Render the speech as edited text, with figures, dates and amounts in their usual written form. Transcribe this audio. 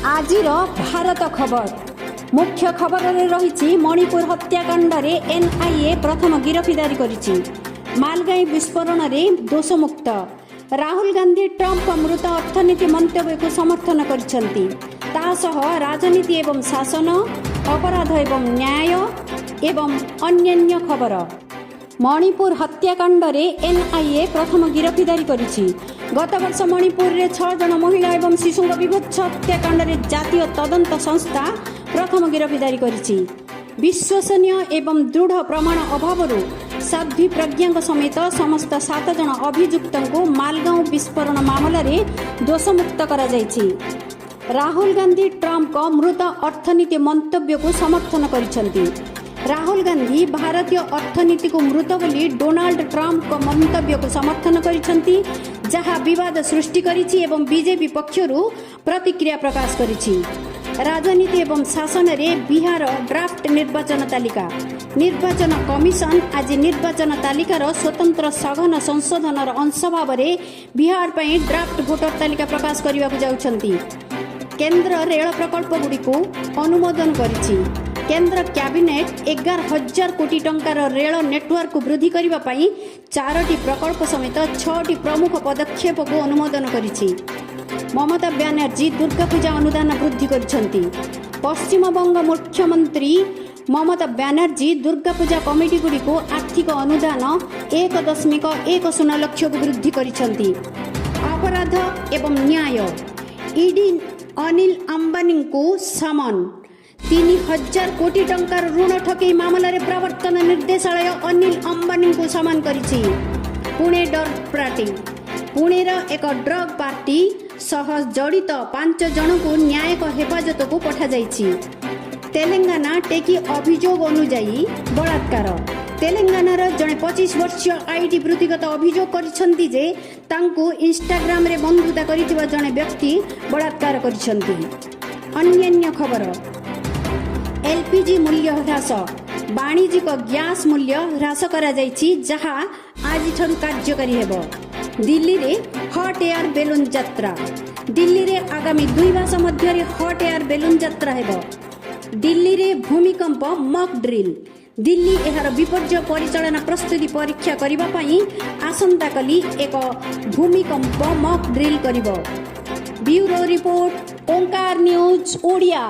आजिर भारत खबर मुख्य खबर रही मणिपुर हत्याकांड रे एनआईए प्रथम गिरफ्तारी करिछि। मालगाई विस्फोरण में दोषमुक्त राहुल गांधी ट्रंप मृत अर्थनीति मंतव्य को समर्थन करिसेंती। तासह राजनीति एवं शासन अपराध एवं न्याय एवं अन्यान्य खबर। मणिपुर हत्याकांड रे एनआईए प्रथम गिरफ्तारी करिछि। गत वर्ष मणिपुर रे 6 जन महिला एवं शिशु विभत्स हत्याकांड रे जातीय तदंत संस्था प्रथम गिरफ्तारी करिछि। विश्वसनीय एवं दृढ़ प्रमाण अभाव साध्वी प्रज्ञा समेत समस्त 7 जन अभियुक्त को मालगांव विस्फोरण मामला रे दोषमुक्त करा जायछि। राहुल गांधी ट्रंप मृत अर्थनीति मंतव्य को समर्थन करिसेंती। राहुल गांधी भारतीय अर्थनीति को मृत बोली डोनाल्ड ट्रंप को मंतव्य को समर्थन करिसेंती, जहां विवाद सृष्टि करिछि एवं बीजेपी पक्षरु प्रतिक्रिया प्रकाश करिछि। राजनीति एवं शासन रे बिहार ड्राफ्ट निर्वाचन तालिका। निर्वाचन कमिशन आज निर्वाचन तालिकार स्वतंत्र सघन संशोधन अंश भाव में बिहार पर ड्राफ्ट भोटर तालिका प्रकाश करने को जाउछंती। केंद्र रेल प्रकल्प गुड़िको अनुमोदन करिछि। केंद्र कैबिनेट 11,000 कोटी टंकार रेल नेटवर्क वृद्धि करने पाई 4टी प्रकल्प समेत 6टी प्रमुख पदक्षेप को अनुमोदन करिछि। ममता बनर्जी दुर्गा पूजा अनुदान वृद्धि करिसेंती। पश्चिम बंग मुख्यमंत्री ममता बनर्जी दुर्गा पूजा कमिटी गुड़िको आर्थिक अनुदान 1.10 लाख को वृद्धि करिसेंती। अपराध एवं न्याय ईडी अनिल अंबानी को समन। 3,000 कोटी टंकार ऋण ठकई मामला रे प्रवर्तन निर्देशालय अनिल अंबानी को समन करिछि। पुणे ड्रग पार्टी पुणेर एक ड्रग पार्टी सह जड़ित 5 जन को न्यायिक हेफाजत को पठा जाइछि। तेलंगाना टेकी अभियोग अनुजाई बलात्कार। तेलंगानार जड़े 25 वर्षीय आईडी वृत्तिगत अभियोग करिसेंती जे तांको इंस्टाग्राम रे बंधुता करिथिबा जड़े व्यक्ति बलात्कार करिसेंती। अन्यान्य खबर। एलपीजी मूल्य ह्रास। वाणिज्यिक गैस मूल्य ह्रास करा जाइछि, जहां आज ठन कार्यकारी हेबो। दिल्ली रे हॉट एयर बेलून यात्रा। दिल्ली रे आगामी 2 मास मध्य रे हॉट एयर बेलून यात्रा हेबो। दिल्ली रे भूमिकंप मॉक ड्रिल। दिल्ली एहार विपर्य परिचालना प्रस्तुति परीक्षा करिबा पई आसंता कली एक भूमिकंप मॉक ड्रिल करिबो। ब्यूरो रिपोर्ट ओंकार न्यूज ओडिया।